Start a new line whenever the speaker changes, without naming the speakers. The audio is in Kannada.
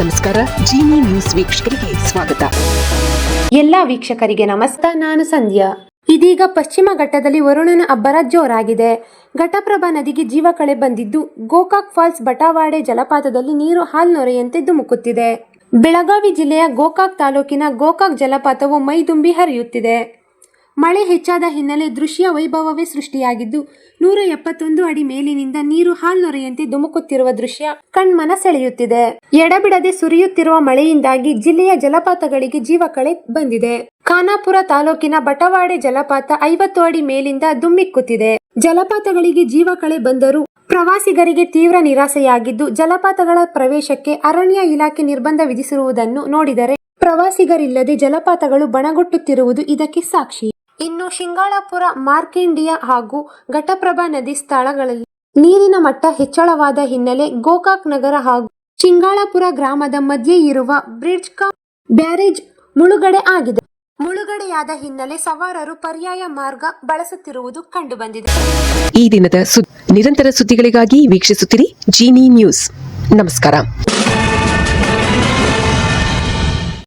ನಮಸ್ಕಾರ. ಜಿನಿ ನ್ಯೂಸ್ ವೀಕ್ಷಕರಿಗೆ ಸ್ವಾಗತ.
ಎಲ್ಲ ವೀಕ್ಷಕರಿಗೆ ನಮಸ್ಕಾರ. ನಾನು ಸಂಧ್ಯಾ. ಇದೀಗ ಪಶ್ಚಿಮ ಘಟ್ಟದಲ್ಲಿ ವರುಣನ ಅಬ್ಬರ ಜೋರಾಗಿದೆ. ಘಟಪ್ರಭಾ ನದಿಗೆ ಜೀವಕಳೆ ಬಂದಿದ್ದು, ಗೋಕಾಕ್ ಫಾಲ್ಸ್ ಬಟವಾಡೆ ಜಲಪಾತದಲ್ಲಿ ನೀರು ಹಾಲ್ನೊರೆಯಂತೆ ಧುಮುಕುತ್ತಿದೆ. ಬೆಳಗಾವಿ ಜಿಲ್ಲೆಯ ಗೋಕಾಕ್ ತಾಲೂಕಿನ ಗೋಕಾಕ್ ಜಲಪಾತವು ಮೈದುಂಬಿ ಹರಿಯುತ್ತಿದೆ. ಮಳೆ ಹೆಚ್ಚಾದ ಹಿನ್ನೆಲೆ ದೃಶ್ಯ ವೈಭವವೇ ಸೃಷ್ಟಿಯಾಗಿದ್ದು, 171 ಅಡಿ ಮೇಲಿನಿಂದ ನೀರು ಹಾಲ್ನೊರೆಯಂತೆ ಧುಮುಕುತ್ತಿರುವ ದೃಶ್ಯ ಕಣ್ಮನ ಸೆಳೆಯುತ್ತಿದೆ. ಎಡಬಿಡದೆ ಸುರಿಯುತ್ತಿರುವ ಮಳೆಯಿಂದಾಗಿ ಜಿಲ್ಲೆಯ ಜಲಪಾತಗಳಿಗೆ ಜೀವಕಳೆ ಬಂದಿದೆ. ಖಾನಾಪುರ ತಾಲೂಕಿನ ಬಟವಾಡೆ ಜಲಪಾತ 50 ಅಡಿ ಮೇಲಿಂದ ಧುಮ್ಮಿಕ್ಕುತ್ತಿದೆ. ಜಲಪಾತಗಳಿಗೆ ಜೀವಕಳೆ ಬಂದರೂ ಪ್ರವಾಸಿಗರಿಗೆ ತೀವ್ರ ನಿರಾಸೆಯಾಗಿದ್ದು, ಜಲಪಾತಗಳ ಪ್ರವೇಶಕ್ಕೆ ಅರಣ್ಯ ಇಲಾಖೆ ನಿರ್ಬಂಧ ವಿಧಿಸಿರುವುದನ್ನು ನೋಡಿದರೆ ಪ್ರವಾಸಿಗರಿಲ್ಲದೆ ಜಲಪಾತಗಳು ಬಣಗುಟ್ಟುತ್ತಿರುವುದು ಇದಕ್ಕೆ ಸಾಕ್ಷಿ. ಇನ್ನು ಶಿಂಗಾಳಪುರ, ಮಾರ್ಕಂಡಿಯ ಹಾಗೂ ಘಟಪ್ರಭಾ ನದಿ ಸ್ಥಳಗಳಲ್ಲಿ ನೀರಿನ ಮಟ್ಟ ಹೆಚ್ಚಳವಾದ ಹಿನ್ನೆಲೆ ಗೋಕಾಕ್ ನಗರ ಹಾಗೂ ಶಿಂಗಾಳಪುರ ಗ್ರಾಮದ ಮಧ್ಯೆ ಇರುವ ಬ್ರಿಡ್ಜ್ ಕಮ್ ಬ್ಯಾರೇಜ್ ಮುಳುಗಡೆ ಆಗಿದೆ. ಮುಳುಗಡೆಯಾದ ಹಿನ್ನೆಲೆ ಸವಾರರು ಪರ್ಯಾಯ ಮಾರ್ಗ ಬಳಸುತ್ತಿರುವುದು ಕಂಡುಬಂದಿದೆ.
ಈ ದಿನದ ನಿರಂತರ ಸುದ್ದಿಗಳಿಗಾಗಿ ವೀಕ್ಷಿಸುತ್ತಿರಿ ಜಿನಿ ನ್ಯೂಸ್. ನಮಸ್ಕಾರ.